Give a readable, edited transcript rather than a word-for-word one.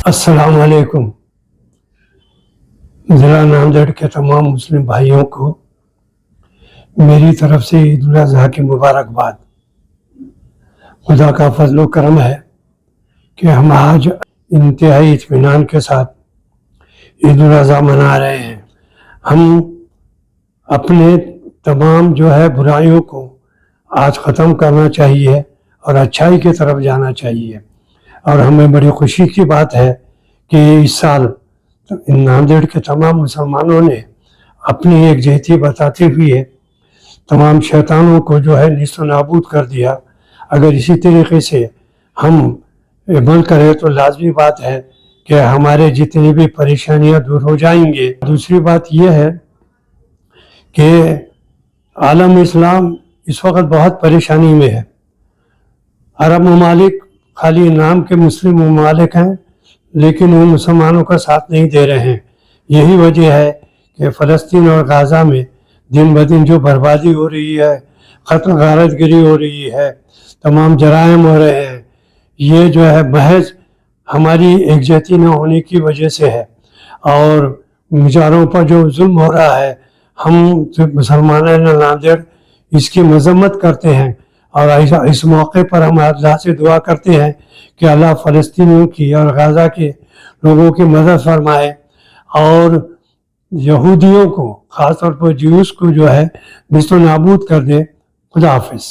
अस्सलाम वालेकुम। ज़िला नांदेड़ के तमाम मुस्लिम भाइयों को मेरी तरफ से ईद उल अज़हा की मुबारकबाद। खुदा का फजल करम है कि हम आज इंतहाई इत्मीनान के साथ ईद उल अज़हा मना रहे हैं। हम अपने तमाम बुराइयों को आज ख़त्म करना चाहिए और अच्छाई की तरफ जाना चाहिए। और हमें बड़ी खुशी की बात है कि इस साल नांदेड़ के तमाम मुसलमानों ने अपनी एकजुटता बताते हुए तमाम शैतानों को निस्तो नाबूद कर दिया। अगर इसी तरीके से हम अमल करें तो लाजमी बात है कि हमारे जितनी भी परेशानियां दूर हो जाएंगे। दूसरी बात यह है कि आलम इस्लाम इस वक्त बहुत परेशानी में है। अरब ममालिक खाली नाम के मुस्लिम ममालिक हैं, लेकिन वो मुसलमानों का साथ नहीं दे रहे हैं। यही वजह है कि फ़लस्तीन और गाज़ा में दिन ब दिन जो बर्बादी हो रही है, क़त्ल गारतगिरी हो रही है, तमाम जराइम हो रहे हैं, ये महज हमारी एकजुटता न होने की वजह से है। और बेचारों पर जो जुल्म हो रहा है, हम मुसलमान नांदेड़ इसकी मजम्मत करते हैं। और इस मौके पर हम अल्लाह से दुआ करते हैं कि अल्लाह फ़लस्तीनियों की और गाज़ा के लोगों की मदद फरमाए और यहूदियों को, ख़ास तौर पर ज्यूस को निस्तो नाबूद कर दे। खुदा हाफिज़।